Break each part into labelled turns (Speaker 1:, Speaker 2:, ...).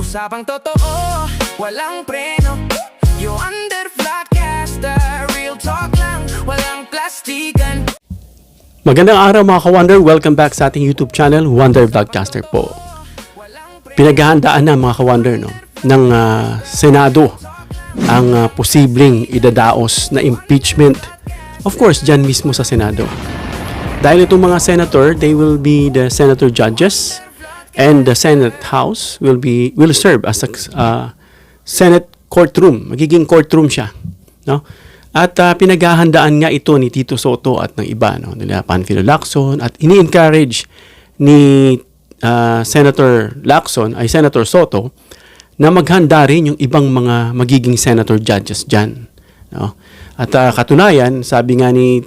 Speaker 1: Usapang totoo, walang preno. You under Vlogcaster, real talk lang, walang plastikan.
Speaker 2: Magandang araw mga ka-Wonder, welcome back sa ating YouTube channel, Wonder Vlogcaster po. Pinaghahandaan na mga ka-Wonder ng Senado ang posibleng idadaos na impeachment. Of course, dyan mismo sa Senado. Dahil itong mga senator, they will be the senator judges and the Senate House will serve as a Senate courtroom. Magiging courtroom siya, no? At pinaghahandaan nga ito ni Tito Soto at ng iba, nila Panfilo Lacson, at ini-encourage ni Senator Lacson ay Senator Soto na maghanda rin yung ibang mga magiging senator judges dyan, no? At katunayan, sabi nga ni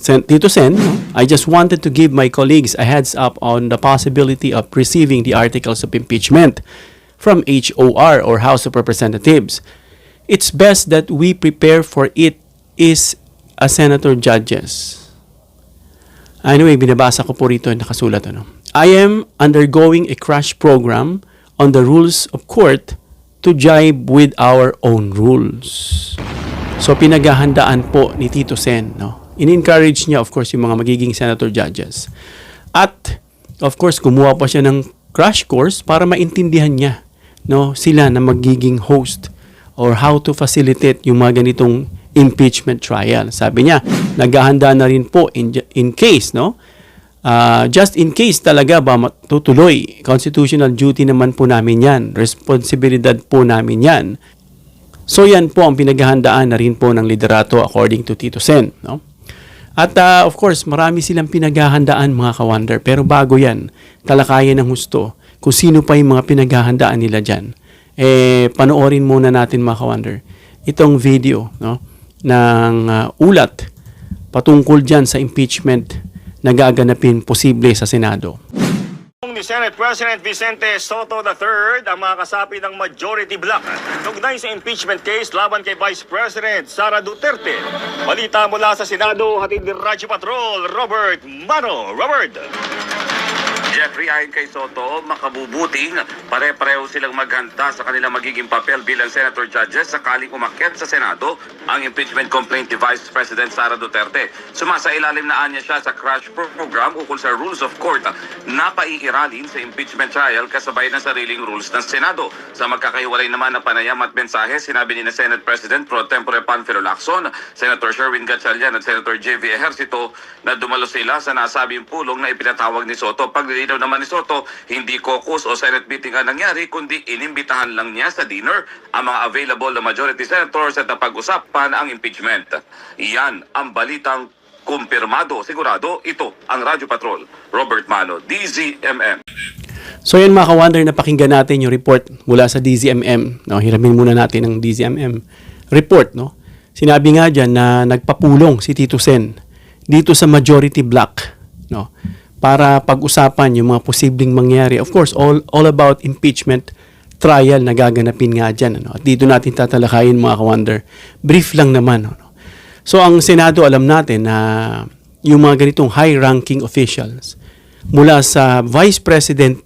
Speaker 2: Tito Sen, I just wanted to give my colleagues a heads up on the possibility of receiving the articles of impeachment from HOR or House of Representatives. It's best that we prepare for it is a senator judges. Anyway, binabasa ko po rito nakasulat. I am undergoing a crash program on the rules of court to jibe with our own rules. So pinaghahandaan po ni Tito Sen, in-encourage niya of course yung mga magiging senator judges. At of course kumuha pa siya ng crash course para maintindihan niya, sila na magiging host or how to facilitate yung mga ganitong impeachment trial. Sabi niya, naghahanda na rin po in case, just in case talaga ba matutuloy. Constitutional duty naman po namin yan. Responsibilidad po namin yan. So yan po ang pinaghahandaan na rin po ng liderato according to Tito Sen. At of course, marami silang pinaghahandaan mga ka-Wonder. Pero bago yan, talakayan ng husto kung sino pa yung mga pinaghahandaan nila dyan. Panoorin muna natin mga ka-Wonder itong video ng ulat patungkol dyan sa impeachment na gaganapin posible sa Senado.
Speaker 3: Ni Senate President Vicente Soto III ang mga kasapi ng majority bloc tugnay sa impeachment case laban kay Vice President Sara Duterte. Balita mula sa Senado, hatid ni Radyo Patrol, Robert Mano. Robert!
Speaker 4: Jeffrey, ayon kay Soto, makabubuting pare-pareho silang maghanda sa kanilang magiging papel bilang senator judges sakaling umakyat sa Senado ang impeachment complaint ni Vice President Sara Duterte. Sumasailalim na anya siya sa crash program ukol sa rules of court na paiiralin sa impeachment trial kasabay ng sariling rules ng Senado. Sa magkakahiwalay naman na panayam at mensahe, sinabi ni na Senate President Pro Tempore Panfilo Lacson, Senator Sherwin Gatchalian at Senator J.V. Ejercito na dumalo sila sa nasabing pulong na ipinatawag ni Soto. Paglilinaw naman ni Soto, hindi caucus o Senate meeting ang nangyari, kundi inimbitahan lang niya sa dinner ang mga available na majority senators at napag-usapan ang impeachment. Iyan ang balitang kumpirmado, sigurado. Ito ang Radyo Patrol, Robert Mano, DZMM.
Speaker 2: So yan mga ka-Wonder, napakinggan natin yung report mula sa DZMM. Hiramin muna natin ang DZMM report. Sinabi nga dyan na nagpapulong si Tito Sen dito sa majority block, para pag-usapan yung mga posibleng mangyari. Of course, all about impeachment trial na gaganapin nga dyan. At dito natin tatalakayin mga ka-Wonder. Brief lang naman. So ang Senado, alam natin na yung mga ganitong high-ranking officials mula sa Vice President,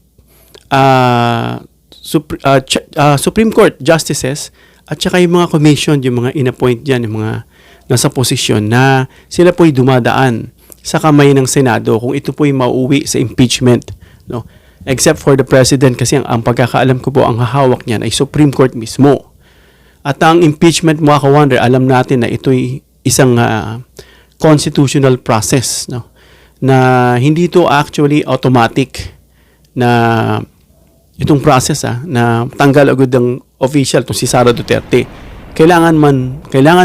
Speaker 2: Supreme Court Justices at saka yung mga commission, yung mga in-appoint dyan, yung mga nasa posisyon na sila po'y dumadaan sa kamay ng Senado kung ito po'y mauuwi sa impeachment. Except for the President kasi ang pagkakaalam ko po, ang hahawak niyan ay Supreme Court mismo. At ang impeachment mga ka-Wonder, alam natin na ito'y isang constitutional process, na hindi ito actually automatic na itong process na tanggal agad ng official itong si Sara Duterte. Kailangan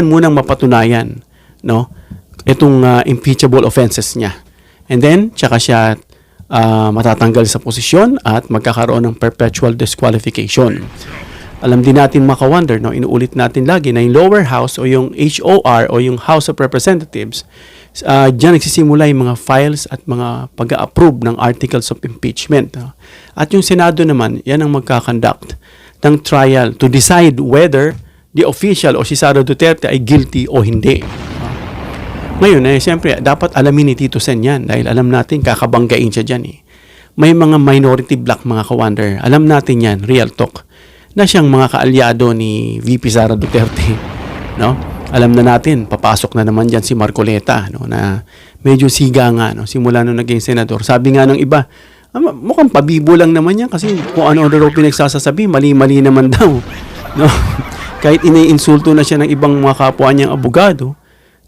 Speaker 2: munang mapatunayan itong impeachable offenses niya. And then, tsaka siya matatanggal sa posisyon at magkakaroon ng perpetual disqualification. Alam din natin mga ka-Wonder, inuulit natin lagi na yung lower house o yung HOR o yung House of Representatives, dyan nagsisimula yung mga files at mga pag-approve ng articles of impeachment. At yung Senado naman, yan ang magkakonduct ng trial to decide whether the official o si Sara Duterte ay guilty o hindi. Ngayon, siyempre, dapat alamin ni Tito Sen yan dahil alam natin kakabanggain siya dyan. may mga minority bloc mga ka-wonder. Alam natin yan, real talk, na siyang mga kaalyado ni VP Sara Duterte. No? Alam na natin, papasok na naman dyan si Marcoleta, no? Na medyo siga nga, no? Simula nung naging senador. Sabi nga ng iba, mukhang pabibo lang naman yan kasi kung ano raw pinagsasasabi, mali-mali naman daw. No? Kahit iniinsulto na siya ng ibang mga kapwa niyang abogado,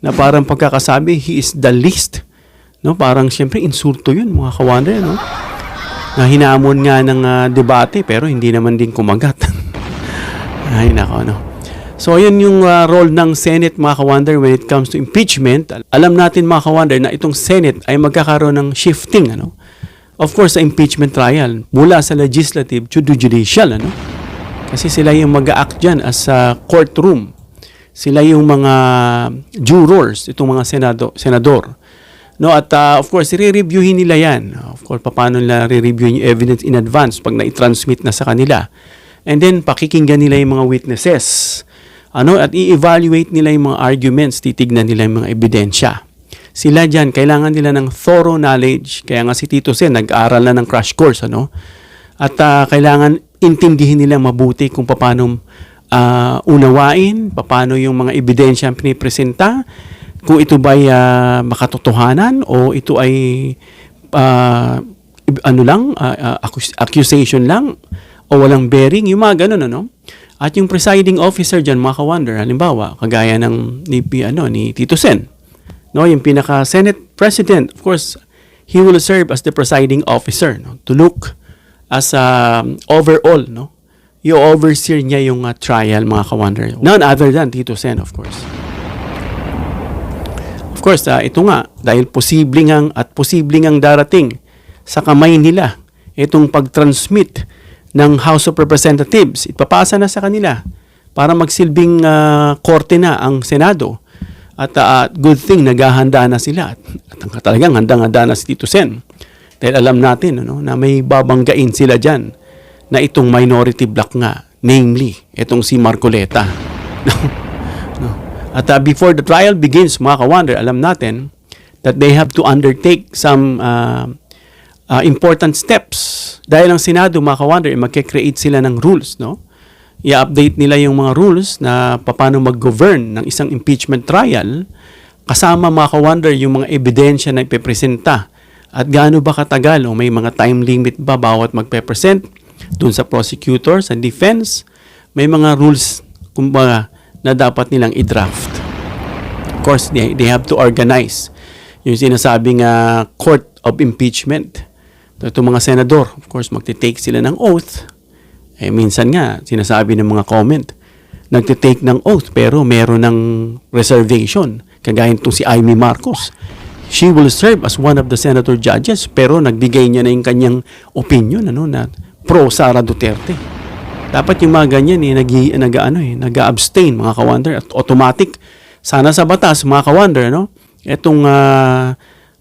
Speaker 2: na parang pagkakasabi, he is the least. No? Parang siyempre insulto yun, mga ka-wonder, no? Na hinamon nga ng debate pero hindi naman din kumagat. Ay, nako, no? So, yun yung role ng Senate, mga ka-wonder, when it comes to impeachment. Alam natin, mga ka-wonder, na itong Senate ay magkakaroon ng shifting, ano? Of course, sa impeachment trial, mula sa legislative to the judicial, ano? Kasi sila yung mag-a-act dyan as a courtroom. Sila yung mga jurors, itong mga senador. No, at of course, i-reviewin nila yan. Of course, paano nila re-review yung evidence in advance pag na-transmit na sa kanila. And then, pakikinggan nila yung mga witnesses. At i-evaluate nila yung mga arguments, titignan nila yung mga ebidensya. Sila dyan, kailangan nila ng thorough knowledge. Kaya nga si Tito Sen, nag-aaral na ng crash course, At kailangan intindihin nila mabuti kung paano unawain, paano yung mga ebidensya ang pinipresenta, kung ito ba'y makatotohanan o ito ay accusation lang o walang bearing, yung mga ganun, At yung presiding officer dyan, mga ka-wonder, halimbawa, kagaya ng ni Tito Sen, yung pinaka-Senate President, of course, he will serve as the presiding officer, to look as overall, i-overseer niya yung trial, mga ka-wonder. None other than Tito Sen, of course. Of course, ito nga, dahil posibleng ang darating sa kamay nila itong pag-transmit ng House of Representatives, ipapasa na sa kanila para magsilbing korte na ang Senado. At good thing, naghahanda na sila. At talagang handang-handa na si Tito Sen. Dahil alam natin na may babanggain sila dyan na itong minority bloc nga, namely, itong si Marcoleta. At before the trial begins, mga ka-wonder, alam natin that they have to undertake some important steps. Dahil ang Senado, mga ka-wonder, magkikreate sila ng rules, I-update nila yung mga rules na paano mag-govern ng isang impeachment trial, kasama, mga ka-wonder, yung mga ebidensya na ipepresenta. At gaano ba katagal o may mga time limit ba bawat magpe-present dun sa prosecutor, sa defense? May mga rules, kumbaga, na dapat nilang i-draft. Of course, they have to organize yung sinasabing court of impeachment. Itong mga senador, of course, magte-take sila ng oath. Minsan nga, sinasabi ng mga comment, nagte-take ng oath pero meron ng reservation. Kagaya itong si Amy Marcos. She will serve as one of the senator judges pero nagbigay niya na yung kanyang opinion na pro Sara Duterte. Dapat yung mga ganyan nag-abstain, mga ka-wonder, at automatic. Sana sa batas, mga ka-wonder, itong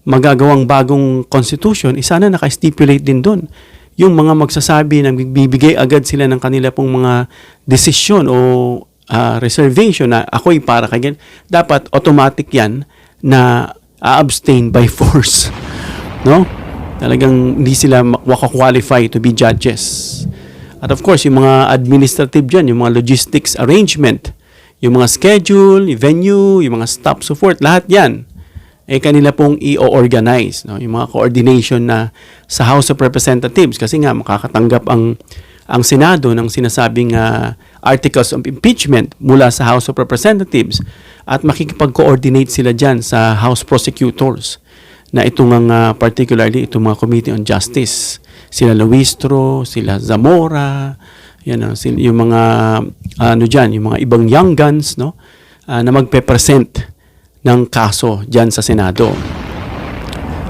Speaker 2: magagawang bagong constitution, sana naka-stipulate din doon. Yung mga magsasabi na bibigay agad sila ng kanila pong mga desisyon o reservation na ako'y para kay dapat automatic yan na abstain by force. Talagang hindi sila makakwalify to be judges. At of course, yung mga administrative dyan, yung mga logistics arrangement, yung mga schedule, yung venue, yung mga staff support, lahat yan, kanila pong i-organize. Yung mga coordination na sa House of Representatives, kasi nga makakatanggap ang Senado ng sinasabing articles of impeachment mula sa House of Representatives at makikipag-coordinate sila dyan sa House prosecutors na itong particularly itong mga Committee on Justice. Sila Luistro, sila Zamora, yung mga yung mga ibang young guns na magpe-present ng kaso dyan sa Senado.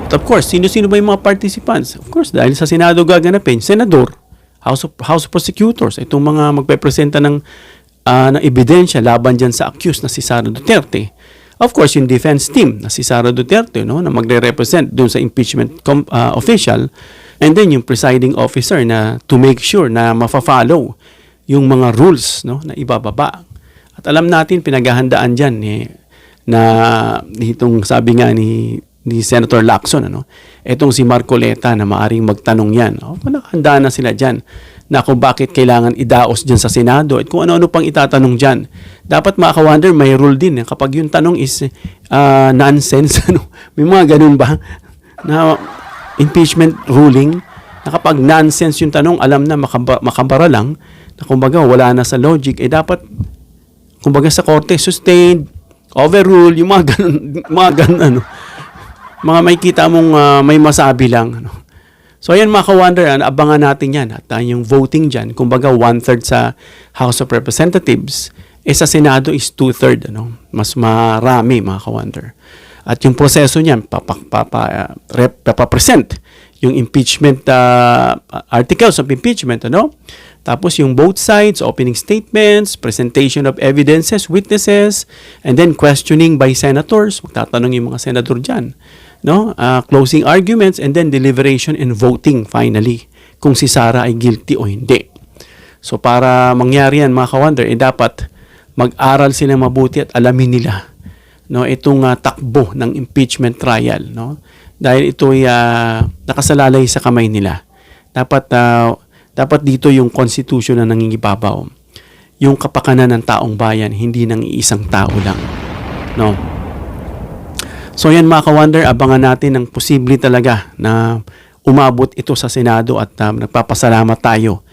Speaker 2: At of course, sino-sino ba yung mga participants? Of course, dahil sa Senado gaganapin, Senador, House of Prosecutors, itong mga magpe-presenta ng ebidensya laban dyan sa accused na si Sara Duterte. Of course, yung defense team na si Sara Duterte na magre-represent doon sa impeachment official, and then yung presiding officer na to make sure na mafa-follow yung mga rules na ibababa. At alam natin, pinaghahandaan dyan na itong sabi nga ni ni Senator Lacson, ano? Etong si Marcoleta na maaring magtanong yan. Nakahanda na sila dyan na kung bakit kailangan idaos dyan sa Senado at kung ano-ano pang itatanong dyan. Dapat mga ka-wonder, may rule din. Kapag yung tanong is nonsense, ano? May mga ganun ba? Na impeachment ruling, na kapag nonsense yung tanong, alam na makabara lang, na kumbaga wala na sa logic, dapat, kumbaga sa korte, sustained, overrule, yung mga ganun, ano. Mga may kita mong may masabi lang. Ano. So, ayan mga ka-wonder, abangan natin yan. At yung voting dyan, kumbaga 1/3 sa House of Representatives, sa Senado is 2/3. Ano. Mas marami mga ka-wonder. At yung proseso niyan, papapresent yung impeachment articles of impeachment. Ano. Tapos yung both sides, opening statements, presentation of evidences, witnesses, and then questioning by senators. Magtatanong yung mga senador dyan. No? Closing arguments, and then deliberation and voting finally kung si Sara ay guilty o hindi. So para mangyari yan mga ka-wonder, dapat mag-aral sila mabuti at alamin nila, no, itong takbo ng impeachment trial. No? Dahil ito ay nakasalalay sa kamay nila. Dapat dito yung constitution na nangingibabaw. Yung kapakanan ng taong bayan, hindi ng isang tao lang. No? So yan mga ka-wonder, abangan natin ng posible talaga na umabot ito sa Senado at nagpapasalamat tayo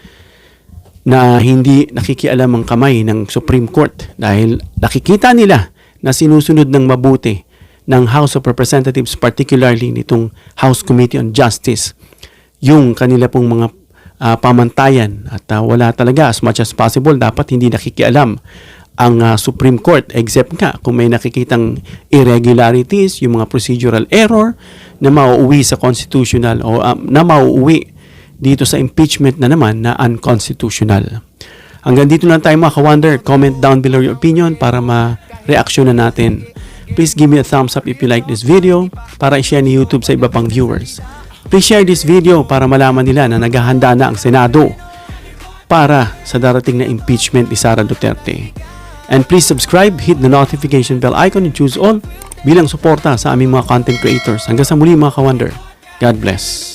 Speaker 2: na hindi nakikialam ang kamay ng Supreme Court dahil nakikita nila na sinusunod ng mabuti ng House of Representatives, particularly nitong House Committee on Justice, yung kanila pong mga pamantayan at wala talaga as much as possible dapat hindi nakikialam ang Supreme Court except nga kung may nakikitang irregularities, yung mga procedural error na mauuwi sa constitutional o na mauuwi dito sa impeachment na naman na unconstitutional. Hanggang dito lang tayo mga ka-wonder. Comment down below your opinion para ma-reaction na natin. Please give me a thumbs up if you like this video para i-share ni YouTube sa iba pang viewers. Please share this video para malaman nila na naghahanda na ang Senado para sa darating na impeachment ni Sara Duterte. And please subscribe, hit the notification bell icon and choose all bilang suporta sa aming mga content creators. Hanggang sa muli mga ka-wonder. God bless.